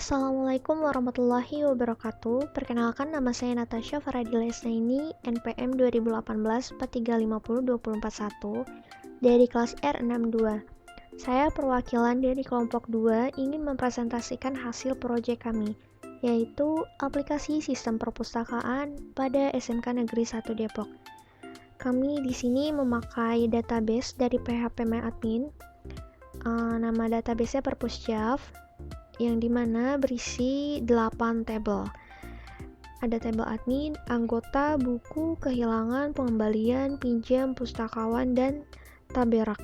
Assalamualaikum warahmatullahi wabarakatuh. Perkenalkan, nama saya Natasha Faradila Esnaini, NPM 2018-4350-241 dari kelas R62. Saya perwakilan dari kelompok 2 ingin mempresentasikan hasil proyek kami, yaitu aplikasi sistem perpustakaan pada SMK Negeri 1 Depok. Kami di sini memakai database dari PHP-MyAdmin. Nama database-nya Perpusjav, yang dimana berisi 8 tabel. Ada tabel admin, anggota, buku, kehilangan, pengembalian, pinjam, pustakawan, dan taberak.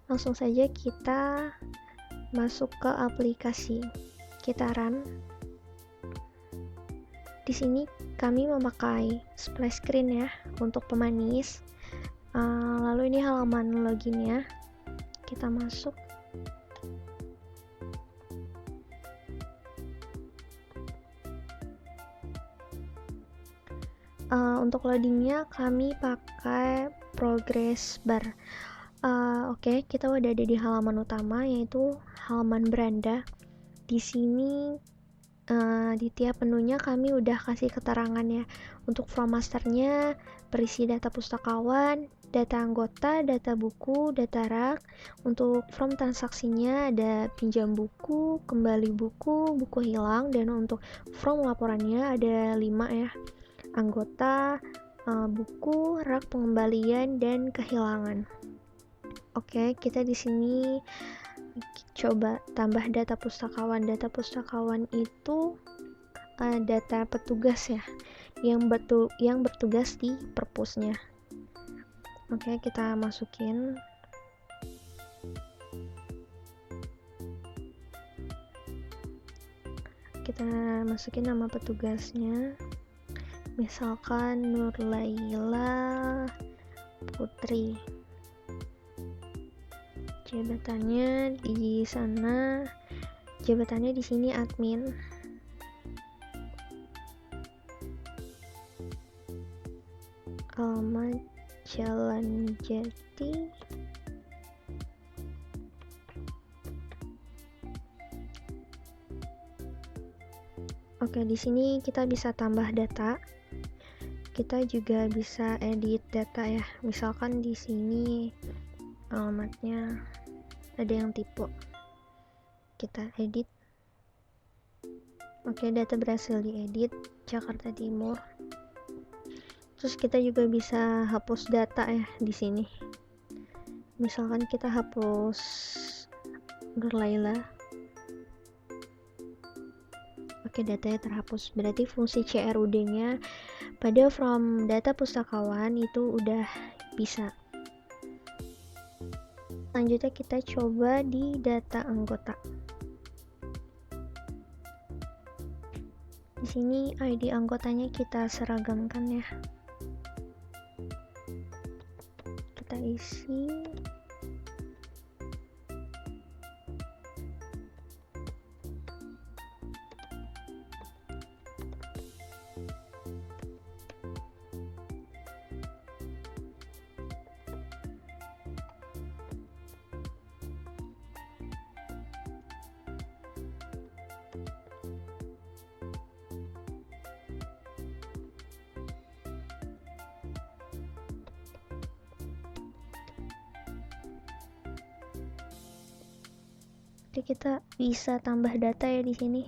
Langsung saja kita masuk ke aplikasi. Kita run. Di sini kami memakai splash screen ya untuk pemanis. Lalu ini halaman loginnya. Kita masuk. Untuk loadingnya kami pakai progress bar. Oke, kita udah ada di halaman utama, yaitu halaman beranda. Di sini di tiap menunya kami udah kasih keterangan ya. Untuk from masternya berisi data pustakawan, data anggota, data buku, data rak. Untuk from transaksinya ada pinjam buku, kembali buku, buku hilang, dan untuk from laporannya ada 5 ya. Anggota, buku, rak pengembalian, dan kehilangan. Oke, kita di sini coba tambah data pustakawan. Data pustakawan itu data petugas ya, yang bertugas di perpusnya. Oke, kita masukin. Kita masukin nama petugasnya. Misalkan Nurlaila Putri. Jabatannya di sana, jabatannya di sini admin. Alamat Jalan Jati. Oke, di sini kita bisa tambah data. Kita juga bisa edit data ya. Misalkan di sini alamatnya ada yang tipe. Kita edit. Oke, data berhasil diedit, Jakarta Timur. Terus kita juga bisa hapus data ya di sini. Misalkan kita hapus Nurlaila. Oke, datanya terhapus. Berarti fungsi CRUD-nya pada from data pustakawan itu udah bisa. Selanjutnya kita coba di data anggota. Di sini ID anggotanya kita seragamkan ya. Kita isi. Jadi kita bisa tambah data ya di sini.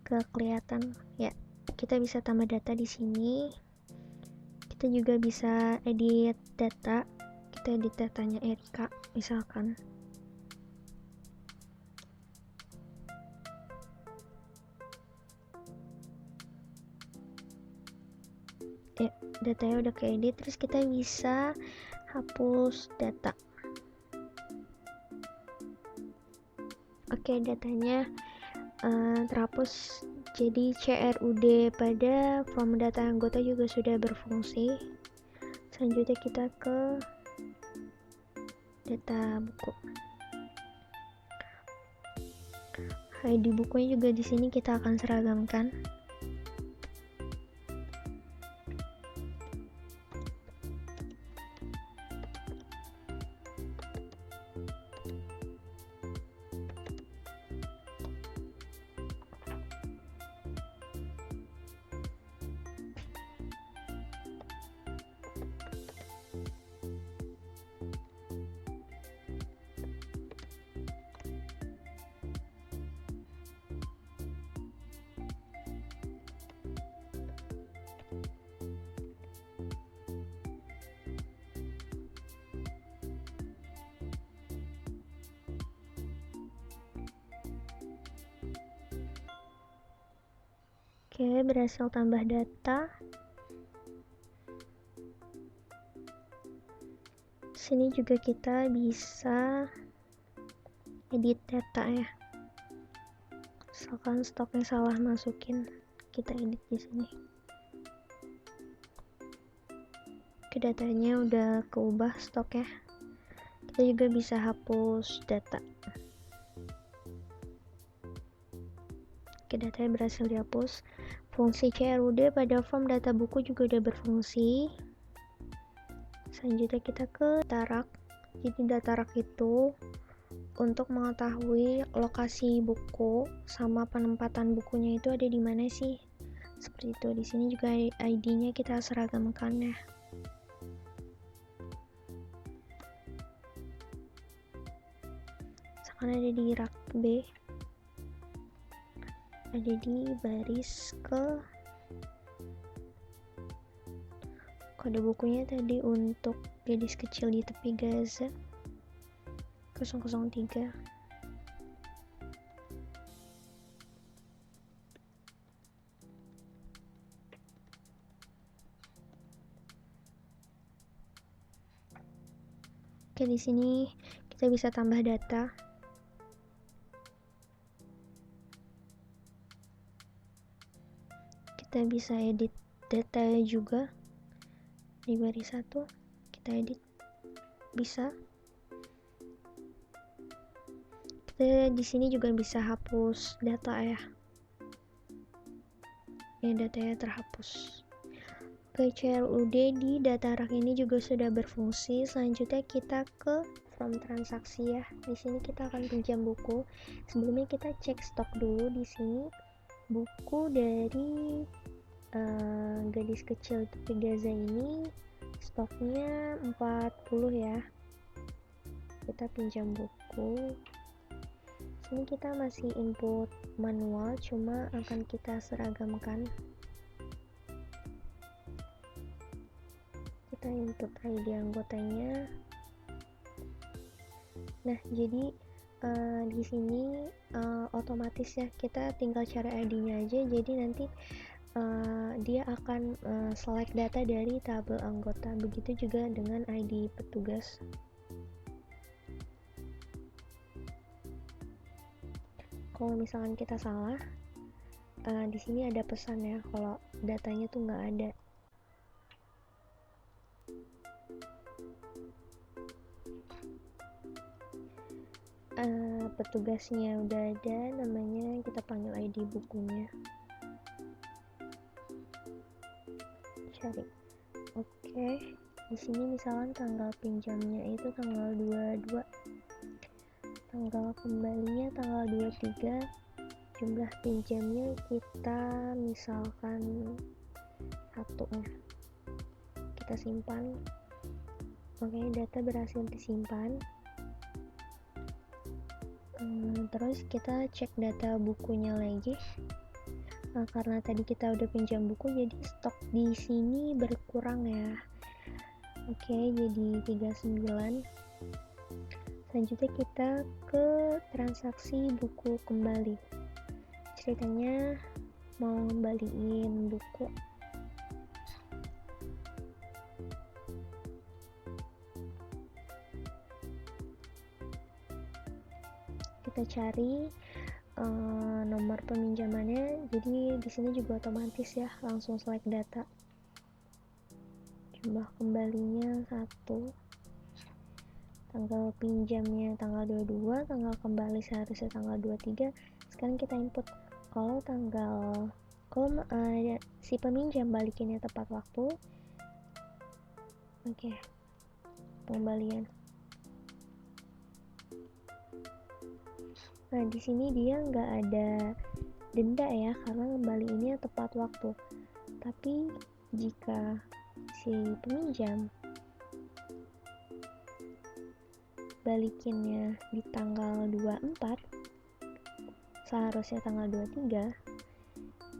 Kelihatan ya. Kita bisa tambah data di sini. Kita juga bisa edit data. Kita edit datanya Erika misalkan. Ya, datanya udah keedit. Terus kita bisa hapus data. Oke, datanya terhapus. Jadi CRUD pada form data anggota juga sudah berfungsi. Selanjutnya kita ke data buku. ID bukunya juga di sini kita akan seragamkan. Oke, berhasil tambah data. Sini juga kita bisa edit data ya. Misalkan stoknya salah masukin, kita edit di sini. Oke, datanya udah keubah stoknya. Kita juga bisa hapus data. Oke, datanya berhasil dihapus. Fungsi CRUD pada form data buku juga udah berfungsi. Selanjutnya kita ke data rak. Jadi data rak itu untuk mengetahui lokasi buku sama penempatan bukunya itu ada di mana sih. Seperti itu. Di sini juga ID-nya kita seragamkan ya. Misalkan ada di rak B, ada di baris ke kode bukunya tadi untuk gadis kecil di tepi Gaza 003. Oke, di sini kita bisa tambah data. Kita bisa edit data juga. Di baris 1 kita edit, bisa. Kita di sini juga bisa hapus data ya. Ini datanya terhapus. Oke, CRUD di data rak ini juga sudah berfungsi. Selanjutnya kita ke form transaksi ya. Di sini kita akan pinjam buku. Sebelumnya kita cek stok dulu. Di sini buku dari gadis kecil tepi Gaza ini stoknya 40 ya. Kita pinjam buku. Sini kita masih input manual, cuma akan kita seragamkan. Kita input ID anggotanya. Nah, jadi di sini otomatis ya, kita tinggal cari ID-nya aja. Jadi nanti dia akan select data dari tabel anggota. Begitu juga dengan ID petugas. Kalau misalkan kita salah, di sini ada pesan ya kalau datanya tuh nggak ada. Petugasnya udah ada, namanya kita panggil ID bukunya. Cari. Oke, di sini misalkan tanggal pinjamnya itu tanggal 22, tanggal kembalinya tanggal 23, jumlah pinjamnya kita misalkan 1 ya. Kita simpan. Oke, data berhasil disimpan. Terus kita cek data bukunya lagi. Karena tadi kita udah pinjam buku, jadi stok di sini berkurang ya. Oke, jadi 39. Selanjutnya kita ke transaksi buku kembali. Ceritanya mau ngembaliin buku. Kita cari nomor peminjamannya. Jadi di sini juga otomatis ya, langsung select data. Jumlah kembalinya 1, tanggal pinjamnya tanggal 22, tanggal kembali seharusnya tanggal 23. Sekarang kita input kalau si peminjam balikinnya tepat waktu. Oke, pengembalian. Nah, di sini dia nggak ada denda ya, karena ngembaliinnya tepat waktu. Tapi jika si peminjam balikinnya di tanggal 24, seharusnya tanggal 23,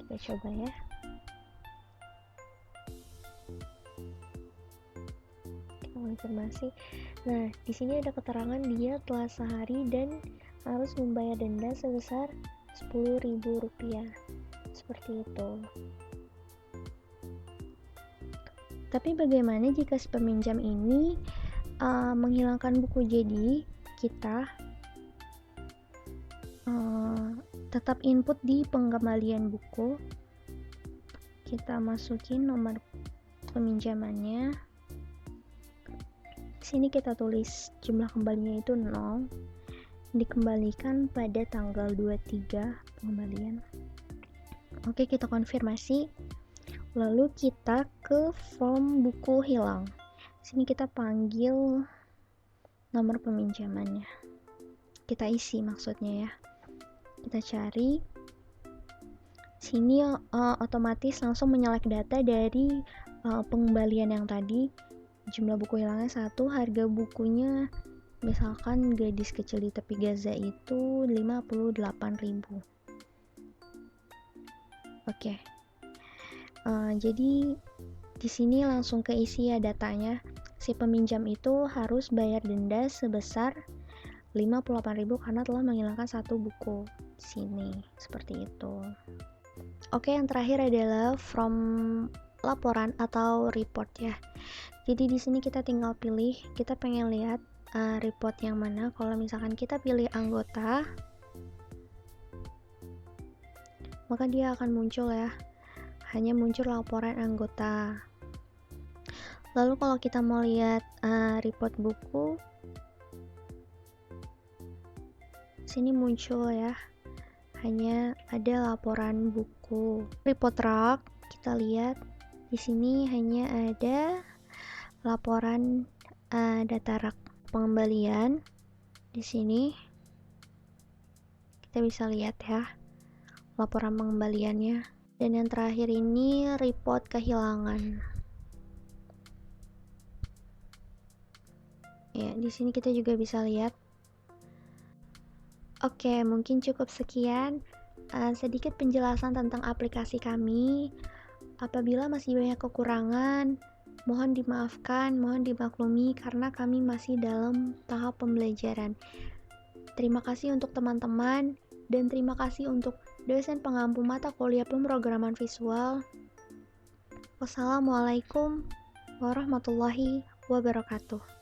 kita coba ya. Kita konfirmasi. Nah, di sini ada keterangan dia telah sehari dan harus membayar denda sebesar Rp10.000. seperti itu. Tapi bagaimana jika si peminjam ini menghilangkan buku? Jadi kita tetap input di pengembalian buku, kita masukin nomor peminjamannya. Sini kita tulis jumlah kembalinya itu 0, dikembalikan pada tanggal 23 pengembalian. Oke, kita konfirmasi. Lalu kita ke form buku hilang. Sini kita panggil nomor peminjamannya. Kita isi maksudnya ya. Kita cari. Sini otomatis langsung menyelek data dari pengembalian yang tadi. Jumlah buku hilangnya 1, harga bukunya misalkan Gadis Kecil di Tepi Gaza itu 58.000. Oke. Jadi di sini langsung keisi ya datanya. Si peminjam itu harus bayar denda sebesar 58.000 karena telah menghilangkan 1 buku. Sini seperti itu. Oke, yang terakhir adalah from laporan atau report ya. Jadi di sini kita tinggal pilih, kita pengen lihat report yang mana. Kalau misalkan kita pilih anggota, maka dia akan muncul ya, hanya muncul laporan anggota. Lalu kalau kita mau lihat report buku, sini muncul ya, hanya ada laporan buku. Report rak, kita lihat di sini hanya ada laporan data rak pengembalian. Di sini kita bisa lihat ya laporan pengembaliannya. Dan yang terakhir ini report kehilangan. Ya, di sini kita juga bisa lihat. Oke, mungkin cukup sekian sedikit penjelasan tentang aplikasi kami. Apabila masih banyak kekurangan, mohon dimaafkan, mohon dimaklumi karena kami masih dalam tahap pembelajaran. Terima kasih untuk teman-teman dan terima kasih untuk dosen pengampu mata kuliah pemrograman visual. Wassalamualaikum warahmatullahi wabarakatuh.